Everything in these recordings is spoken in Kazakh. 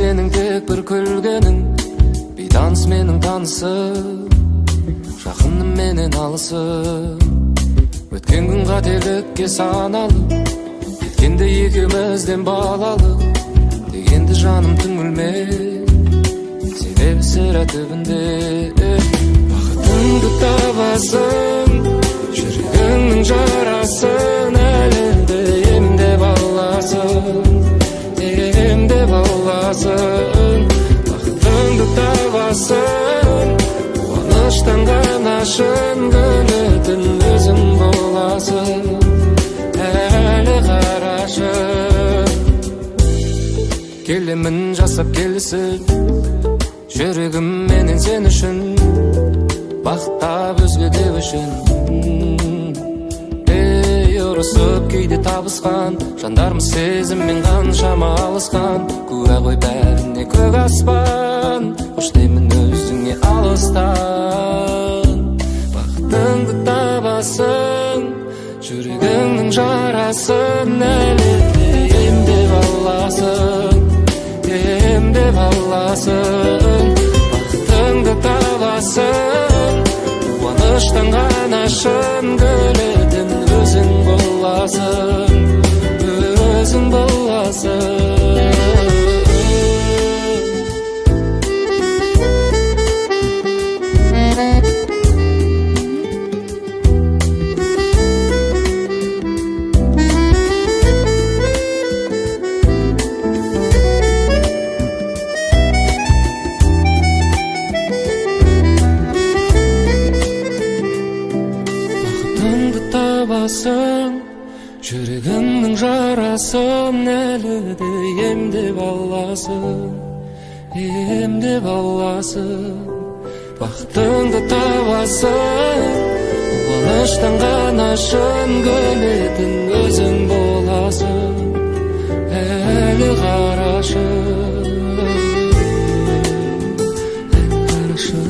сенің тек бір күлгенің, бейтаныс менің танысым, жақыным менен алысым. Өткен күн қателікке саналы, кеткенде екеумізден балалы, дегенді жаным түңілме, себебі сірә түбінде бақытыңды табасың, жүрегіңнің жарасын әлі де емдеп аласың, емдеп аласың. Бақытыңды табасың, қуаныштан ғана шын гүлетін өзің боласың. Әлі қарашы, келемін жасап келісіп, жүрегім менен сен үшін, бақыттап өзге деп үшін. Ұрысып кейде табысқан жандармыз, сезіммен қаншама алысқан. Куә ғой бәріне көк аспан, қош деймін өзіңе алыстан. Бақытыңды табасың, жүрегіңнің жарасын әлі де емдеп аласың, емдеп аласың. Бақытыңды табасың, қуаныштан ғана шын гүлетін өзің боласың, өзің боласың. Жүрегіңнің жарасын әлі де емдеп аласың, емдеп аласың. Бақытыңды табасың, қуаныштан ғана шын гүлетін өзің боласың. Әлі қарашы, әлі қарашы.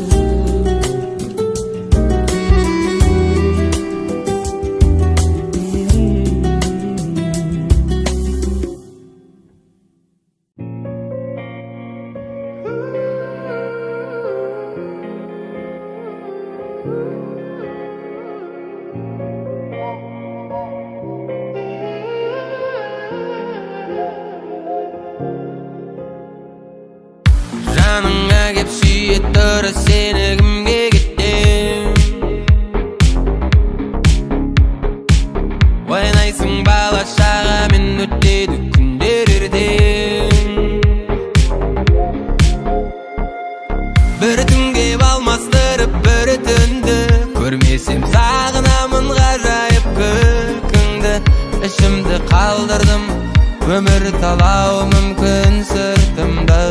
Жаныңа кеп сүйет тұры сені кімге кеттім. Ойнайсың бала шағамен, өтеді күндер ертең. Бір түнге алмастырып бір түнді, көрмесем сағынамын ғажайып күлкіңді. Ішімді қалдырдым, өмір талау мүмкін сыртымды.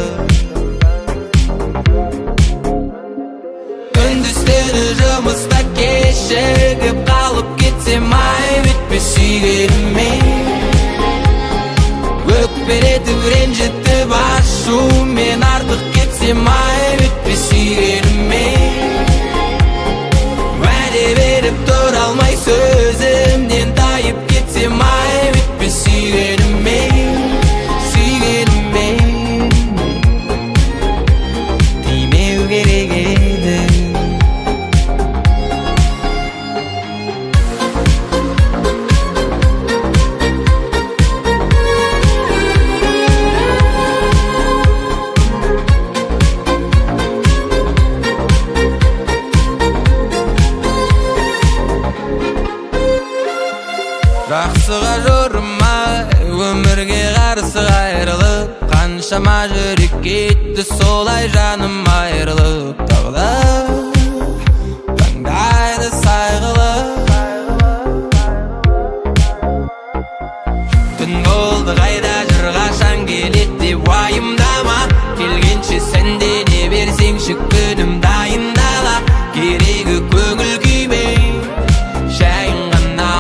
Күндіз-түні жұмыста кешігіп қалып кетсем, ай бітпес сүйгеніме. Өкпелетіп ренжітіп ашумен артық кетсем, ай бітпес сүйгеніме. Уәде беріп тұра алмай сөзімнен тайып кетсем, ай бітпес сүйгеніме, сүйгеніме. Тимеу керек еді. Жақсыға жорымай, өмірге қарсы қайрылып, қаншама жүрек кетті солай жаным айрылып. Тағда таңдайды сайғылып, түн болды қайда жүр, қашан келеді деп уайымдама. Келгенше сен де берсеңші, күнім дайындала. Керегі көңіл күймей жайын ғана.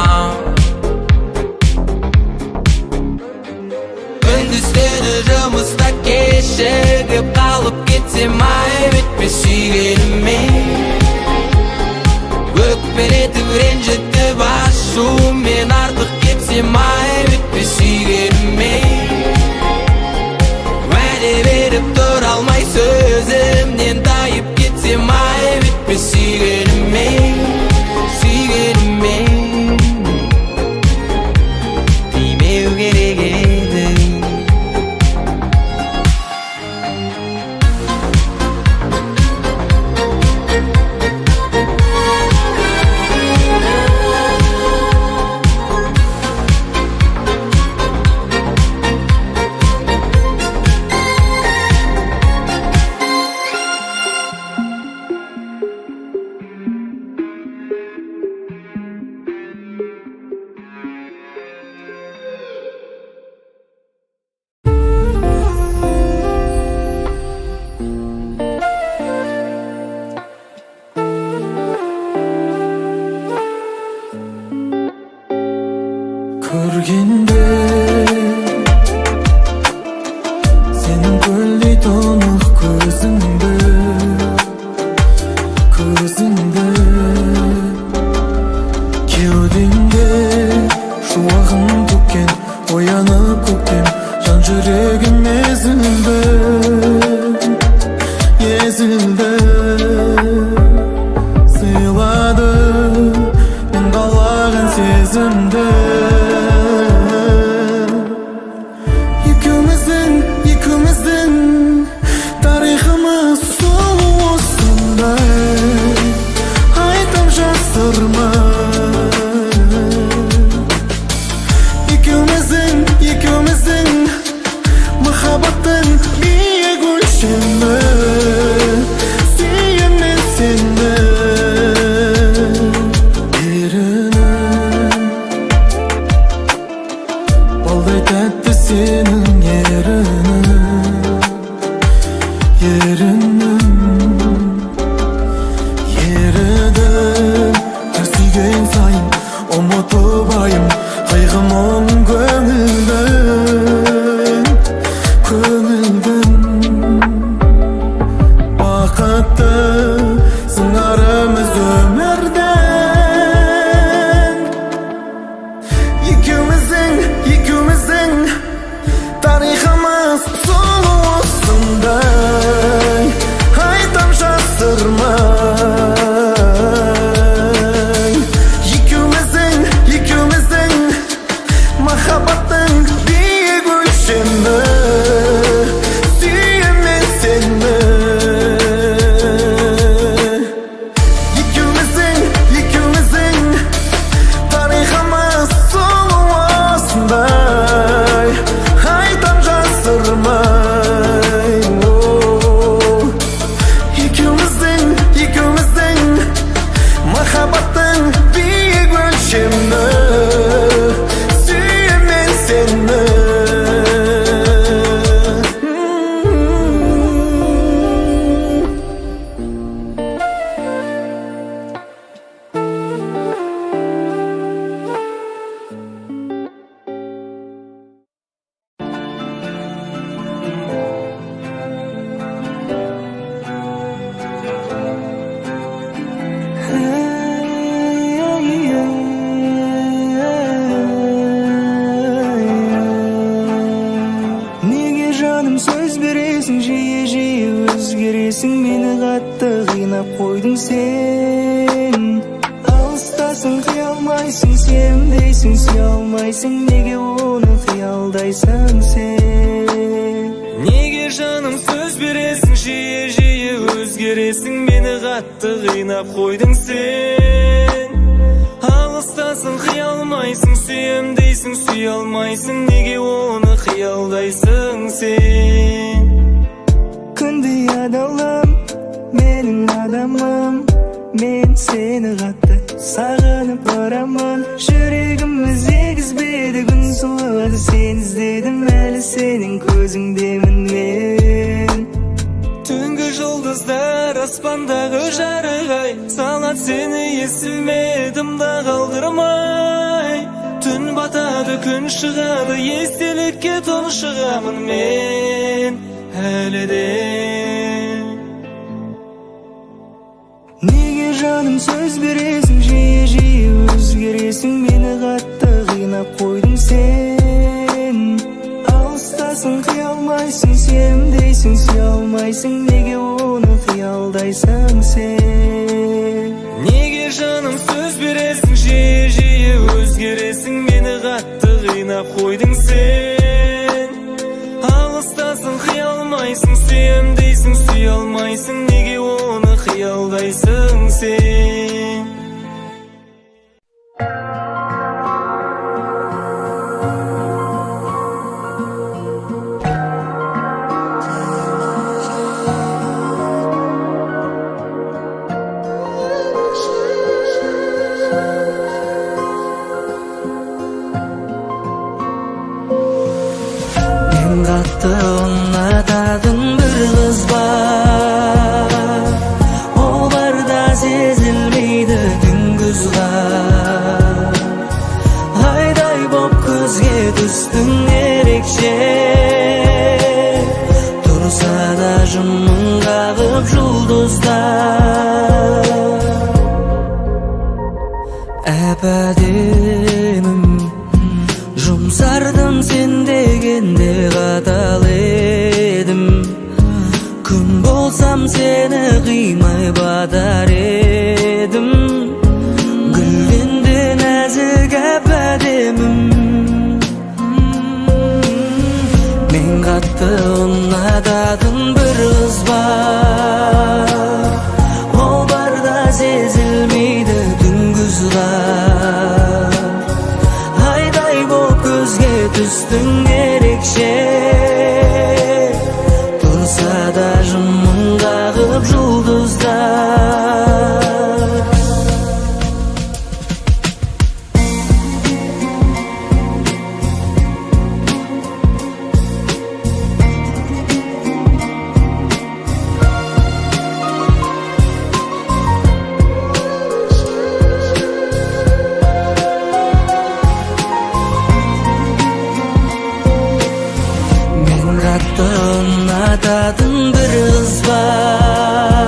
Күндіз-түні жұмыста кешігіп қалып кетсем, сезildi, сыйлады мен қалаған сезімді. Екеуміздің тарихымыз сұлу осындай, айтам жасырмай. Екеуміздің махаббаттың биік өлшемі, сүйем мен сені ерінім, балдай тәтті сенің ерідің. Әр сүйген сайын ұмытып айым қайғы мұң көңілдің. Бақытты сыңарымыз өмірдің. Екеуміздің тарихымыз сұлу осындай, айтам жасырмай. Екеуміздің махаббаттың биік өлшемі, сүйем мен сені. Екеуміздің тарихымыз сұлу осындай, айтам жасырмай. Екеуміздің махаббаттың биік өлшемі, сүйем мен сені. Неге жаным сөз бересің, жиі өзгересің, мені қатты қинап қойдың сен. Алыстасың, қиялмайсың, сенімдейсің, сүйе алмайсың, неге оны қиялдайсың сен? Неге жаным сөз бересің, жиі өзгересің, мені қатты қинап қойдың сен. Алыстасың, қиялмайсың, сүйемдейсің, сүйе алмайсың, неге оны қиялдайсың сен? Күнде адалым, менің адамым, мен сені қатты сағынып барамын. Жүрегіміз егізбеді, күн суыды, сен іздедім, әлі сенің көзіңдемін мен. Түнгі жұлдыздар аспандағы жарық-ай, салат сені есіме дымда қалдырмай. Түн батады, күн шығады, естелікке тұншығамын мен әлі де. Неге жаным сөз бересің, жиі өзгересің, мені қатты қинап қойдың сен. Алыстасың, қиялмайсың, сенімдейсің, сүйе алмайсың, неге оны қиялдайсың сен? Неге жаным сөз бересің, жиі өзгересің, мені қатты қинап қойдың сен. Алыстасың, қиялмайсың, сүйемдейсің, сүйе алмайсың, неге оны қиялдайсың сен? Қатты ұнататын бір қыз бар, ол барда сезілмейді түнгі ызға. Айдай боп көзге түстің ерекше, тұрса да жымың қағып жұлдыздар. Әп-әдемім, жұмсардым сен дегенде қатал едім. Күн болсам сені kıymay badar edim. Gülgende nazik abademim. Men katı onadadım bir kız var. O barda sezilmeydi gündüzler. Hayday bu gözge düştün gerekçe. Tursa da jımın kağıp жұлдыздар. Unutadın bir kız var.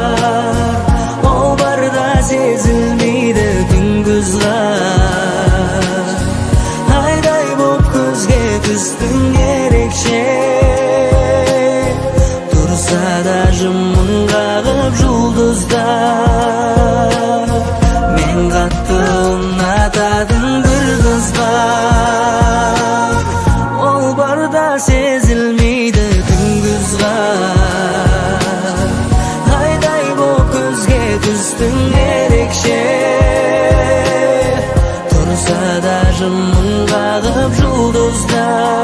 O barda sezilmeydi gündüzler. Hayday bop gözge düştün gerekçe. Tursa da jımın kağıp жұлдыздар. Men katı unutadın bir kız var. O barda sezilmeydi hayday bu gözge düştün gerekçe. Tursa da jımın kağıp жұлдыздар.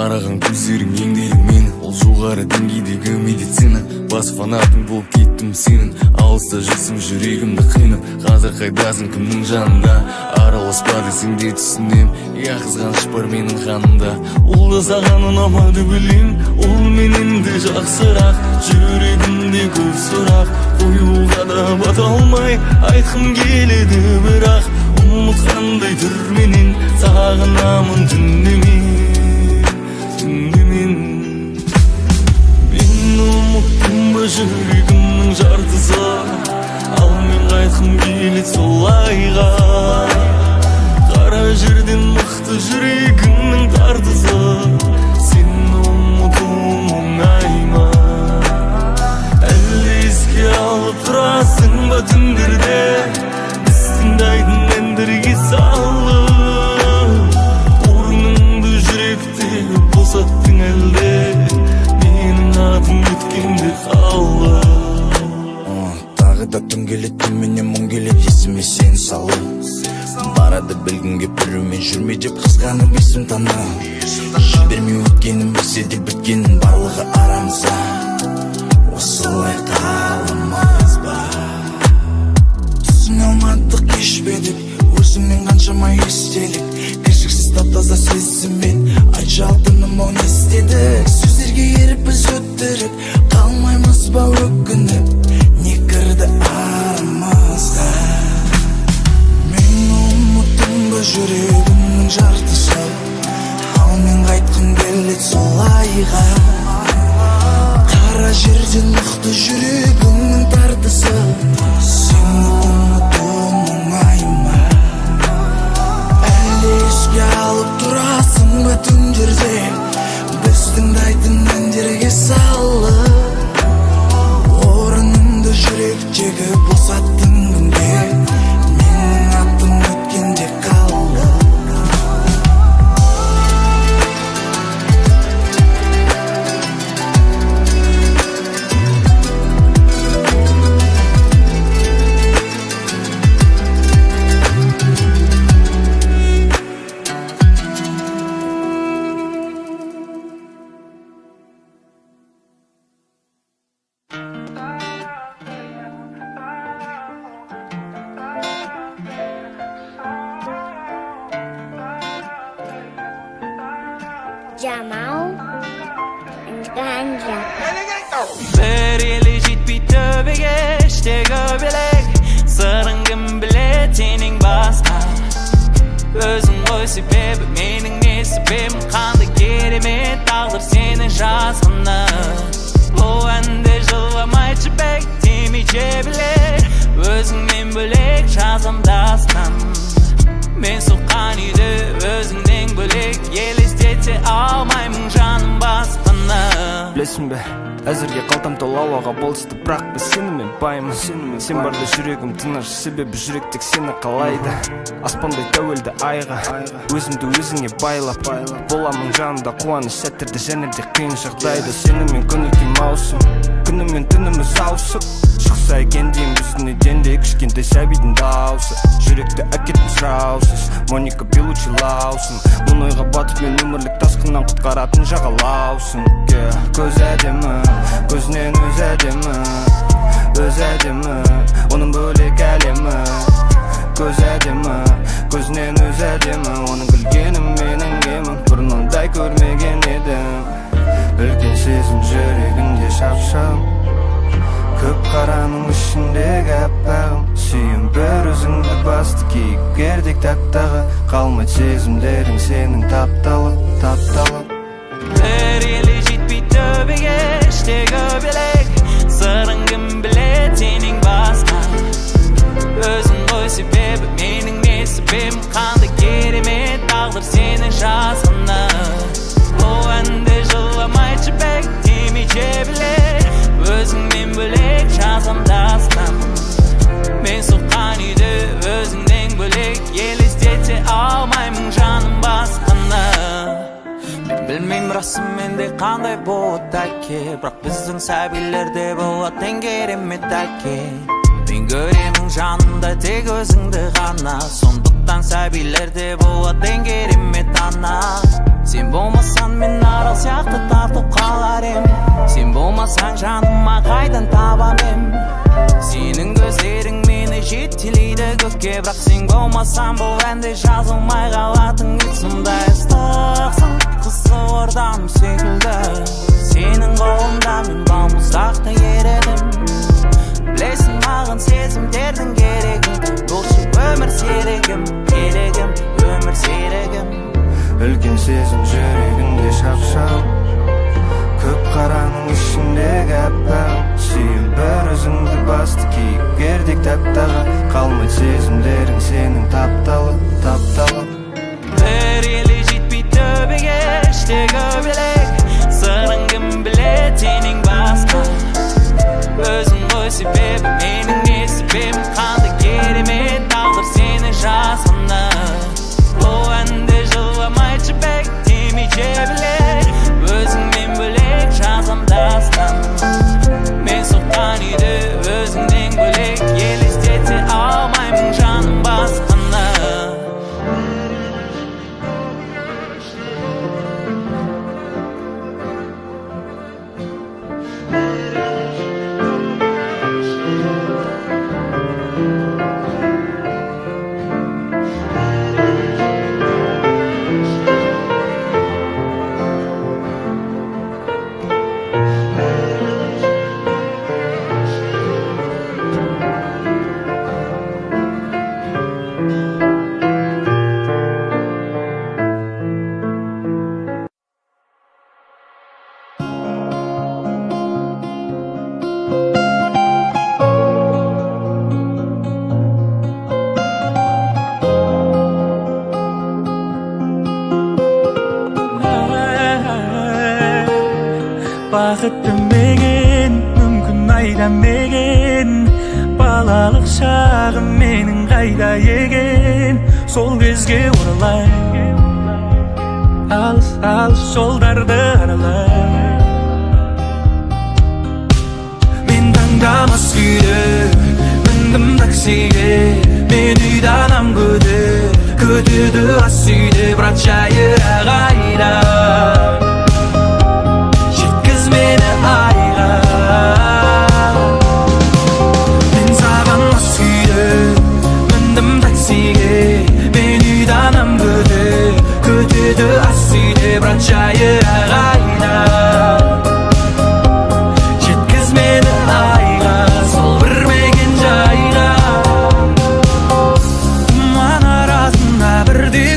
Қараған көздерің еңдейін мен, ол жоғары деңгейдегі медицина. Бас фанатың болып кеттім сенің, алыста жүрсің жүрегімді қинап. Қазір қайдасың кімнің жанында, араласпа десең де түсінем. Я қызғаныш бар менің қанымда, ол да саған ұнамады білем. Ол менен де жақсырақ, жүрегімде көп сұрақ. Қоюға да бата алмай, айтқым келеді бірақ. Ұмытқандай түрменен, сағынамын түнемен. Мен ұмыттым ба жүрегімнің жартысы, ал мен қайтқым келеді солайға. Қара жерден мықты жүрегімнің тартысы, сені ұмытуым оңай ма? Әлде еске алып тұрасың ба түндерде, біз тыңдайтын әндерге салып? Орныңды жүректе босаттың әлде, менің атым өткенде қалып. Тағы да түн келет, түнменен мұң келет, есіме сен салу. Барады білгім кеп біреумен жүрме деп қызғанып есім таны. Жібермей өткенім білсе де біткенін барлығы арамызда. Осылай қаламыз ба? Түсіне алмадық кешпедік, өзіңмен қаншама естелік. Кіршіксіз тап-таза сезіммен айтшы алтыным ол не істедік. Сөздерге еріп біз өттіріп қалмаймыз ба өкініп, не кірді арамызға? Мен ұмыттым ба жүрегімнің жартысы, ал мен қайтқым келеді солайға. Қара жерден мықты жүрегімнің тартысы, сені ұмытуым оңай ма? Әлде еске алып тұрасың ба түндерде, біз тыңдайтын әндерге салып? Орныңды жүректегі босаттың кімге, менің атым өткенде қалып. Jamal and Ganja. Bir eli jitpi töbege işte göbelek. Sarın kim bilet senin Özün koy sebebi mening ne sebebim qanday keremet taqdir seni жазғаны Bu әнді жыламай жібек демейше білер Өзіңнен бөлек жазам дастан Мен соққан үйді өзіңнен бөлек елестете алмаймын жаным басқаны Білесің бе, әзірге қалтам тола ауаға болысты бірақ біз сенімен баймын Сен барда жүрегім тыныш, себебі жүрек тек сені қалайды Аспандай тәуелді айға, өзімді өзіңе байлап Боламын жанымда қуаныш сәттерді және де қиын жағдайда Сенімен көңіл күй маусым, күнімен түніміз ауысып Шықса екен деймін біздің үйден де кішкентай сәбидің даусы Жүректі әкеттім сұраусыз, Моника Белучи лаусың Мұн ойға батып мен өмірлік тасқыннан құтқаратын жағалаусың Көз әдемі, көзінен өз әдемі Оның бөлек әлемі Көз әдемі, көзінен өз әдемі Оның күлгенім менің емім Бұрындай көрмеген едім Үлкен сезім жүрегінде шапшам Көп қараның ішіндегі әппағым Сүйем бір өзіңді басты кейіпкердек тәптағы Қалмайды сезімдерің сенің тапталып Бір елі жетпей төбеге іштегі белек Сырың кім білет сенің басқа Өзің ғой себебі менің не себебім Қандай керемет тағдыр сені жазғаны Бұл әнді жыламай жібек демейше білер Өзіңнен бөлек жазам дастан Мен соққан үйді өзіңнен бөлек елестете алмаймын жаным басқаны Мен білмеймін расымен де қандай болады әке Бірақ біздің сәбилерде болады ең керемет әке Мен көремін жанымда тек өзіңді ғана Сондықтан сәбилерде болады ең керемет ана Сен болмасаң мен арал сияқты тартып қалар ем Сен болмасаң жаныма қайдан табам ем Сенің көздерің мені жетелейді көкке Бірақ сен болмасаң бұл әнде жазылмай қалатын Сондай ыстықсың қызы ордам секілді Сенің қолында мен балмұздақтай ередім Білесің маған сезімдердің керегін Болшы өмір серігім, өмір серігім Үлкен сезім жүрегінде шапшам Көп қараның ішіндегі әппағым Сүйем бір өзіңді басты кейіпкердек тәптағы Қалмайды сезімдерің сенің тапталып Бір елі жетпей төбеге іштегі белек Сырың кім білет сенің басқа Өзің ғой себебі менің не себебім Қандай керемет тағдыр сені жазғаны Бұл әнді жыламай жібек демейше білер Өзіңнен бөлек жазам дастан Мен соққан үйді өзіңнен бөлек елестете алмаймын жаным басқаны Бақытты меген, мүмкін айдамеген Балалық шағым менің қайда еген Сол кезге оралай Алыс жолдарды аралай Мен таңдамас күйде міндім таксиге Мен үйданам көтеді ас үйде Брат жайы ағайда Meni ayga Men sağan mас kuyde mindim taksiga Men uydanam көтеді ас үйде Брат жайы ағайда Жеткіз мені айға сол білмеген жайға Тұман арасында бірде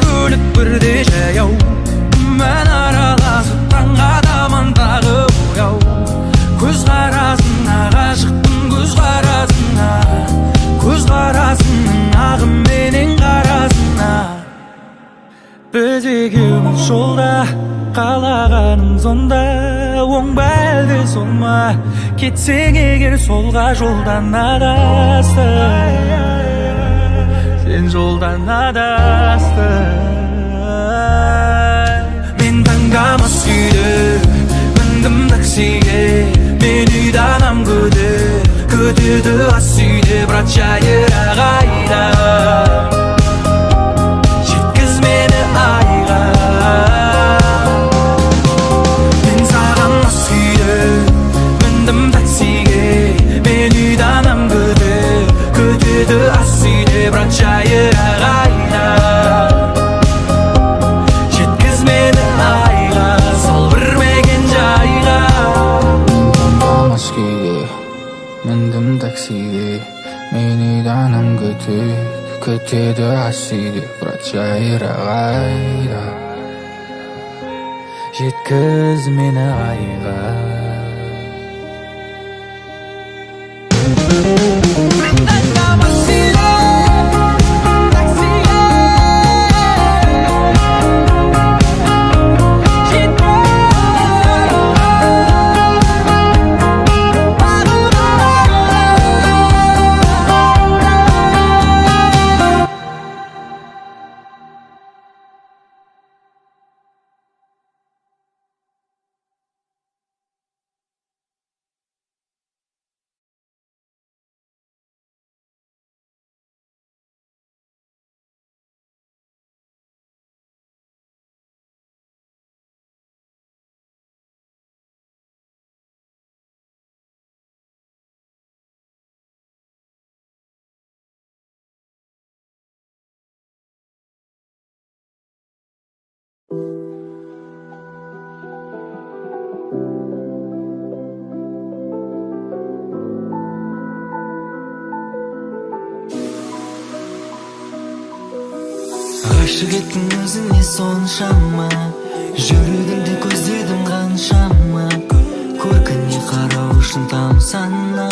жолда, қалағаның сонда. Оңба әлде сол ма, кетсең егер солға жолдан адастың, сен жолдан адастың. Мен таңдамас күйді міндім таксиге, мен үйді анам күтеді ас үйде. Брат жайыра қайда, жеткіз мені айға. Мен саған ас үйді міндім таксиге, мен үйді анам күтеді ас үйде. Брат жайыра қайда, жеткіз мені айға, сол білмеген жайға. Таңдамас күйге міндім таксиге, мен үйді анам күтеді ас үйде. Брат жайыра қайда, жеткіз мені айға. Ғашық еттің өзіңе соншама, жүрегімді көздедің қаншама. Көркіне қарау үшін тамсана,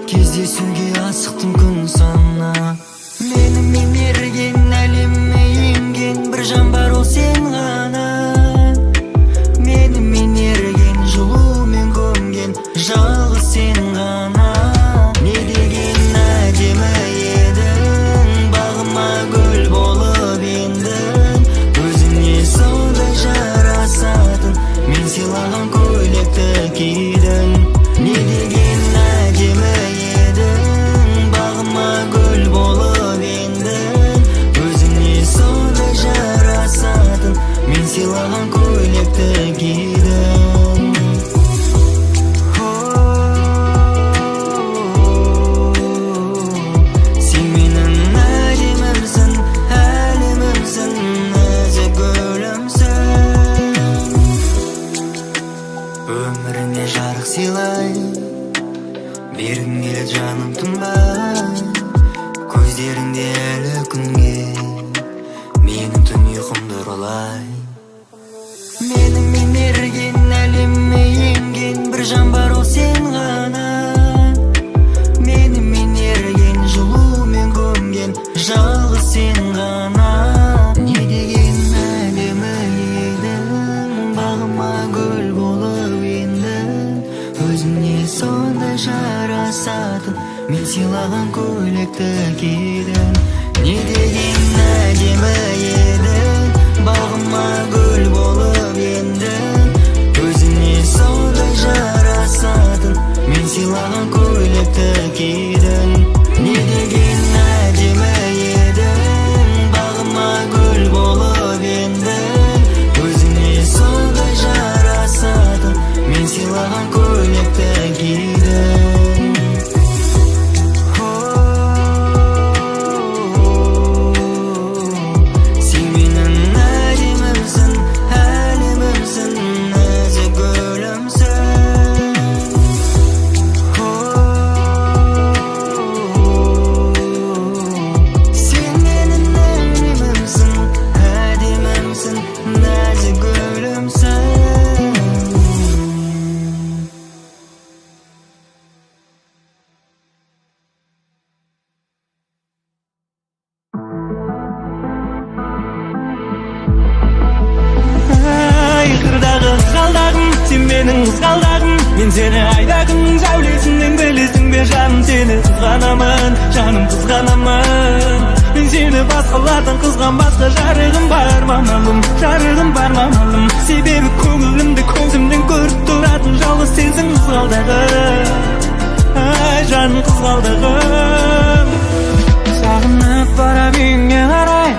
кездесуге асықтым күн сана. Менімен ерген әлемме енген бір жан бар, ол сен ғана. Менімен ерген жылумен көмген жалғыз сен ғана. Не деген әдемі едің, бағыма гүл болып ендің. Өзіңе сондай жарасатын, мен сыйлаған көйлекті кидің. Не деген әдемі едің, бағыма гүл болып ендің. Өзіңе сондай жарасатын, мен сыйлаған көйлекті кидің. Сен менің әлемімсің, әлемімсің, нәзік гүлімсің. Өміріңе жарық сыйлай, бергің келеді жаным тынбай. Көздеріңде әлі күнге менің түн ұйқымды ұрлай. Менімен ерген әлемме енген бір жан бар, ол сен ғана. Менімен ерген жылумен көмген жалғыз сен ғана. Не деген әдемі едің, бағыма гүл болып ендің. Өзіңе сондай жарасатын, мен сыйлаған көйлекті кидің. Не деген әдемі едің, бағыма гүл болып ендің. Өзіңе сондай жарасатын, мен сыйлаған көйлекті кидің. Не деген әдемі едің, бағыма гүл болып ендің. Өзіңе сондай жарасатын, мен сыйлаған көйлекті кидің. Айғырдағы қызғалдағым, сен менің қызғалдағым. Мен сені айда күннің сәулесінен білесің бе жаным, сені қызғанамын, жаным қызғанамын. Мен сені басқалардан қызғанбасқа жарығым бар мамалым, жарығым бар мамалым. Себебі көңілімді көзімнен көріп тұратын жалғыз сенсің қызғалдағым. Ай жаным қызғалдағым. Сағынып барам үйіңе қарай,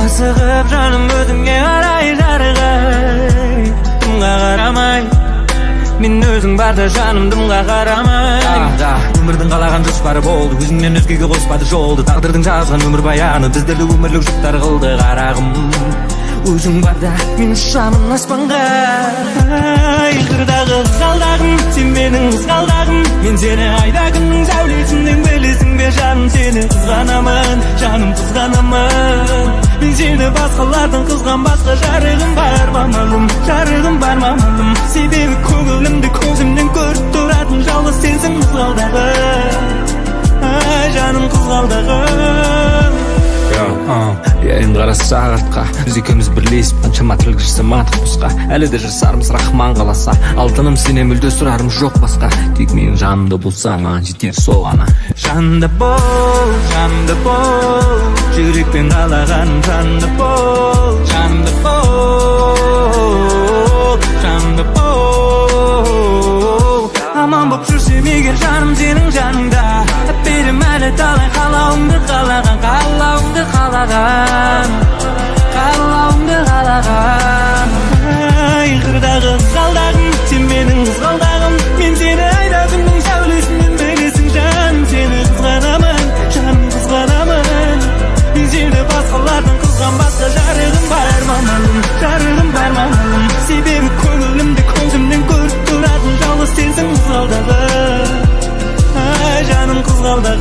асығып жаным өзіңе қарай жарығай. Дымға қарамай, мен өзің барда жаным дымға қарамай. Өмірдің қалаған жоспары болды, өзіңнен өзгеге қоспады жолды. Тағдырдың жазған өмір баяны біздерді өмірлік жұптар қылды қарағым. Өзің барда мен ұшамын аспанға. Айғырдағы қызғалдағым, сен менің қызғалдағым. Мен сені айда күннің сәулесінен білесің бе жаным, сені қызғанамын, жаным қызғанамын. Мен сені басқалардан қызғанбасқа жарығым бар мамалым, жарығым бар мамалым. Себебі көңілімді көзімнен көріп тұратын жалғыз сенсің қызғалдағым. Ай жаным қызғалдағым. Енді қара сағатқа біз екеуміз бірлесіп қаншама тілгіш самадық босқа. Әлі де жасармыз рахман қаласа, алтыным сенен мүлде сұрарым жоқ басқа. Тек менің жанымда болсаң маған жетер сол ғана. Жанымда бол, жүрекпен қалағаным жанымда бол, жанымда бол. Аман боп жүрсем егер жаным сенің жаныңда, берем әлі талай қалауыңды қалаған, қалауыңды қалаған. Айғырдағы қызғалдағым, сен менің қызғалдағым. Мен сені айда күннің сәулесінен білесің жаным, сені қызғанамын, жаным қызғанамын. Мен сені басқалардан қызғанбасқа жарығым бар мамалым, жарығым бар мамалым. Себебі көңілімді көзімнен көріп тұратын жалғыз сенсің қызғалдағым. Ай жаным қызғалдағым.